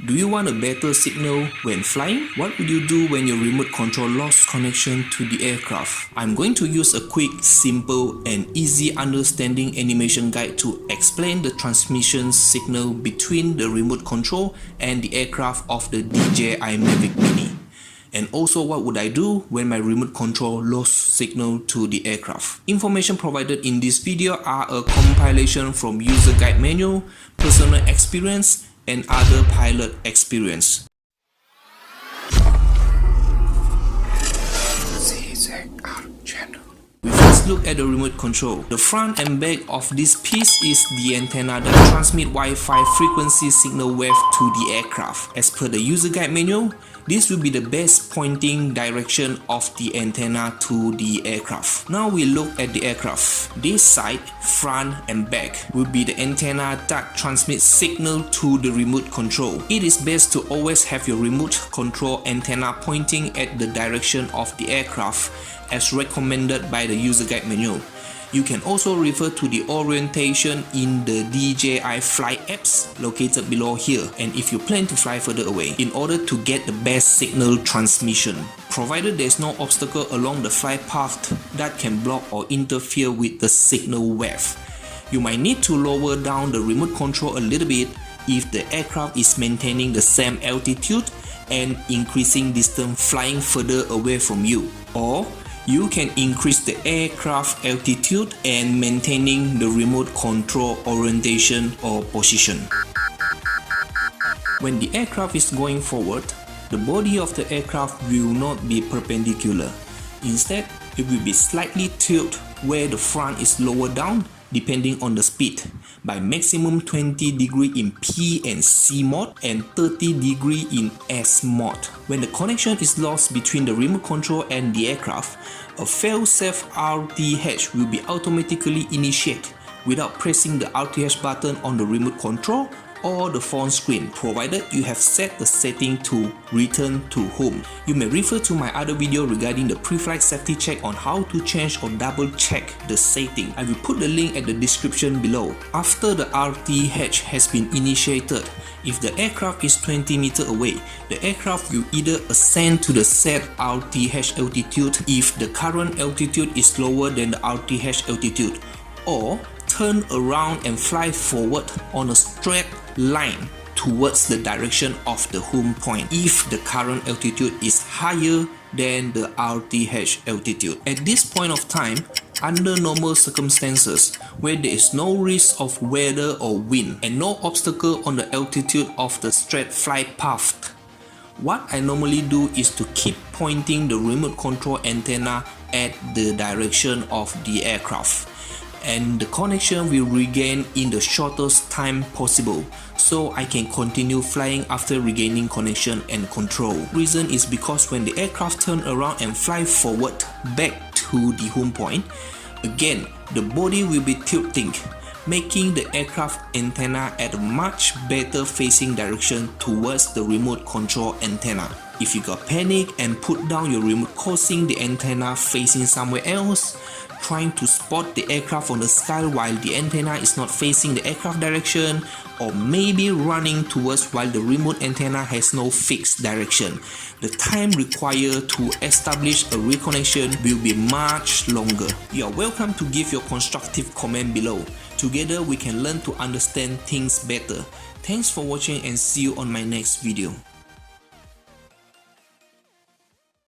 Do you want a better signal when flying? What would you do when your remote control lost connection to the aircraft? I'm going to use a quick, simple and easy understanding animation guide to explain the transmission signal between the remote control and the aircraft of the DJI Mavic Mini. And also what would I do when my remote control lost signal to the aircraft. Information provided in this video are a compilation from user guide manual, personal experience and other pilot experience. We first look at the remote control. The front and back of this piece is the antenna that transmit Wi-Fi frequency signal wave to the aircraft. As per the user guide manual, this will be the best pointing direction of the antenna to the aircraft. Now we look at the aircraft. This side, front and back will be the antenna that transmits signal to the remote control. It is best to always have your remote control antenna pointing at the direction of the aircraft as recommended by the user guide manual. You can also refer to the orientation in the DJI Fly apps located below here, and if you plan to fly further away, in order to get the best signal transmission. Provided there is no obstacle along the flight path that can block or interfere with the signal wave. You might need to lower down the remote control a little bit if the aircraft is maintaining the same altitude and increasing distance flying further away from you. Or you can increase the aircraft altitude and maintaining the remote control orientation or position. When the aircraft is going forward, the body of the aircraft will not be perpendicular. Instead, it will be slightly tilted where the front is lower down depending on the speed, by maximum 20 degree in P and C mode and 30 degree in S mode. When the connection is lost between the remote control and the aircraft, a Failsafe RTH will be automatically initiated without pressing the RTH button on the remote control or the phone screen, provided you have set the setting to return to home. You may refer to my other video regarding the pre-flight safety check on how to change or double check the setting. I will put the link at the description below. After the RTH has been initiated, if the aircraft is 20 meters away, the aircraft will either ascend to the set RTH altitude if the current altitude is lower than the RTH altitude, or turn around and fly forward on a straight line towards the direction of the home point if the current altitude is higher than the RTH altitude. At this point of time, under normal circumstances where there is no risk of weather or wind and no obstacle on the altitude of the straight flight path, what I normally do is to keep pointing the remote control antenna at the direction of the aircraft, and the connection will regain in the shortest time possible, so I can continue flying after regaining connection and control. Reason is because when the aircraft turn around and fly forward back to the home point, again the body will be tilting, making the aircraft antenna at a much better facing direction towards the remote control antenna. If you got panic and put down your remote causing the antenna facing somewhere else, trying to spot the aircraft on the sky while the antenna is not facing the aircraft direction, or maybe running towards while the remote antenna has no fixed direction, the time required to establish a reconnection will be much longer. You are welcome to give your constructive comment below. Together we can learn to understand things better. Thanks for watching and see you on my next video.